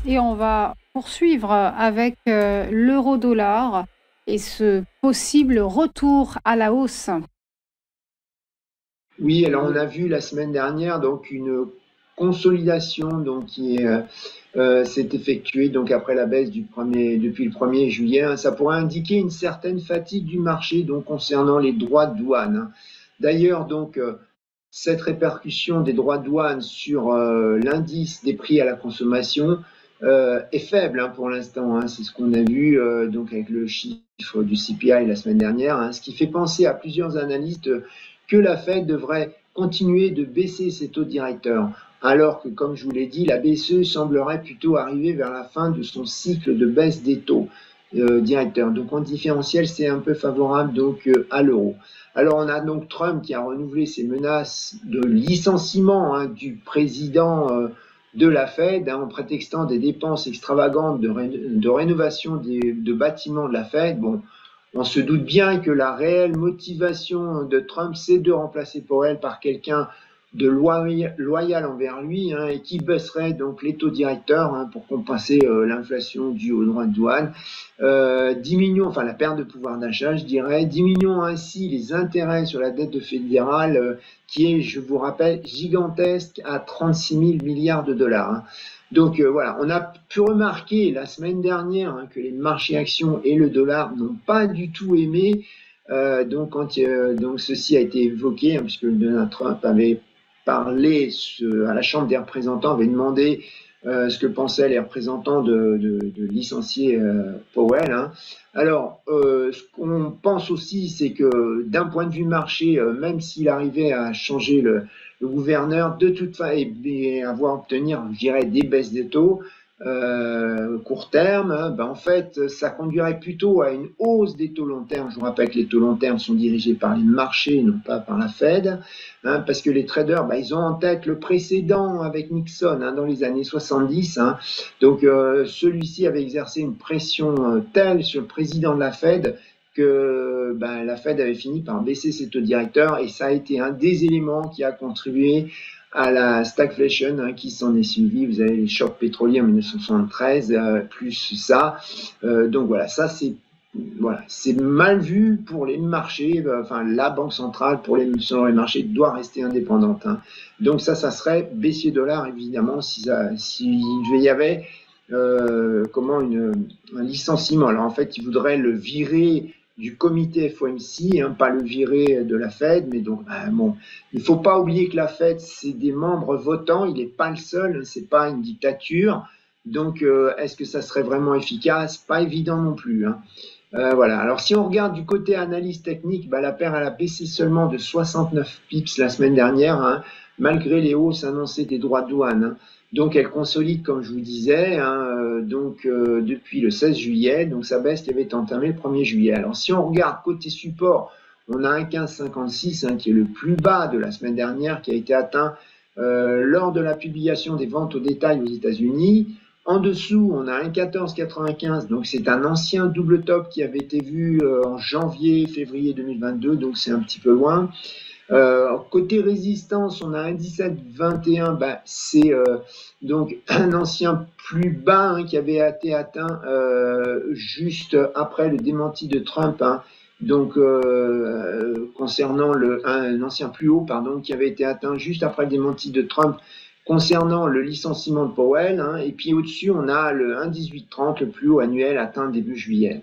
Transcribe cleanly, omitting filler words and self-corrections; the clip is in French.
Et on va poursuivre avec l'euro-dollar et ce possible retour à la hausse. Oui, alors on a vu la semaine dernière donc une consolidation donc s'est effectuée donc après la baisse depuis le 1er juillet, hein. Ça pourrait indiquer une certaine fatigue du marché donc concernant les droits de douane, hein. D'ailleurs donc cette répercussion des droits de douane sur l'indice des prix à la consommation est faible, hein, pour l'instant, hein. C'est ce qu'on a vu donc avec le chiffre du CPI la semaine dernière, hein, ce qui fait penser à plusieurs analystes que la Fed devrait continuer de baisser ses taux directeurs, alors que, comme je vous l'ai dit, la BCE semblerait plutôt arriver vers la fin de son cycle de baisse des taux directeurs. Donc en différentiel, c'est un peu favorable donc à l'euro. Alors on a donc Trump qui a renouvelé ses menaces de licenciement, hein, du président de la Fed, hein, en prétextant des dépenses extravagantes de rénovation de bâtiments de la Fed. Bon, on se doute bien que la réelle motivation de Trump, c'est de remplacer Powell par quelqu'un de loyal envers lui, hein, et qui baisserait donc les taux directeurs, hein, pour compenser l'inflation due aux droits de douane. Diminuons, enfin la perte de pouvoir d'achat, je dirais, diminuons ainsi les intérêts sur la dette fédérale, qui est, je vous rappelle, gigantesque à 36 000 milliards de dollars, hein. Donc voilà, on a pu remarquer la semaine dernière, hein, que les marchés actions et le dollar n'ont pas du tout aimé. Donc quand donc ceci a été évoqué, hein, puisque Donald Trump avait parlé à la Chambre des représentants, avait demandé ce que pensaient les représentants de licencier Powell, hein. Alors, ce qu'on pense aussi, c'est que d'un point de vue marché, même s'il arrivait à changer le gouverneur, de toute façon, et avoir obtenir, je dirais, des baisses des taux court terme, hein, ben en fait, ça conduirait plutôt à une hausse des taux long terme. Je vous rappelle que les taux long terme sont dirigés par les marchés, non pas par la Fed, hein, parce que les traders, ben, ils ont en tête le précédent avec Nixon, hein, dans les années 70. Hein. Donc, celui-ci avait exercé une pression telle sur le président de la Fed que ben, la Fed avait fini par baisser ses taux directeurs, et ça a été un des éléments qui a contribué à la stagflation, hein, qui s'en est suivi. Vous avez les chocs pétroliers en 1973, plus ça. Donc voilà, ça c'est mal vu pour les marchés. Enfin, la banque centrale sur les marchés doit rester indépendante, hein. Donc ça serait baissier dollar, évidemment, si il y avait un licenciement. Alors en fait, il voudrait le virer du comité FOMC, hein, pas le virer de la Fed, mais donc bon, il ne faut pas oublier que la Fed, c'est des membres votants, il n'est pas le seul, c'est pas une dictature. Donc, est-ce que ça serait vraiment efficace? Pas évident non plus, hein. Voilà. Alors, si on regarde du côté analyse technique, bah, la paire elle a baissé seulement de 69 pips la semaine dernière, hein, malgré les hausses annoncées des droits de douane, hein. Donc, elle consolide, comme je vous disais, hein, depuis le 16 juillet. Donc, sa baisse qui avait entamé le 1er juillet. Alors, si on regarde côté support, on a un 15,56, hein, qui est le plus bas de la semaine dernière, qui a été atteint lors de la publication des ventes au détail aux États-Unis. En dessous, on a un 14,95, donc c'est un ancien double top qui avait été vu en janvier, février 2022, donc c'est un petit peu loin. Côté résistance, on a un 17,21, bah, c'est donc un ancien plus bas, hein, qui avait été atteint juste après le démenti de Trump, hein, donc concernant un ancien plus haut, pardon, qui avait été atteint juste après le démenti de Trump concernant le licenciement de Powell, hein. Et puis au-dessus, on a le 1,1830, le plus haut annuel atteint début juillet.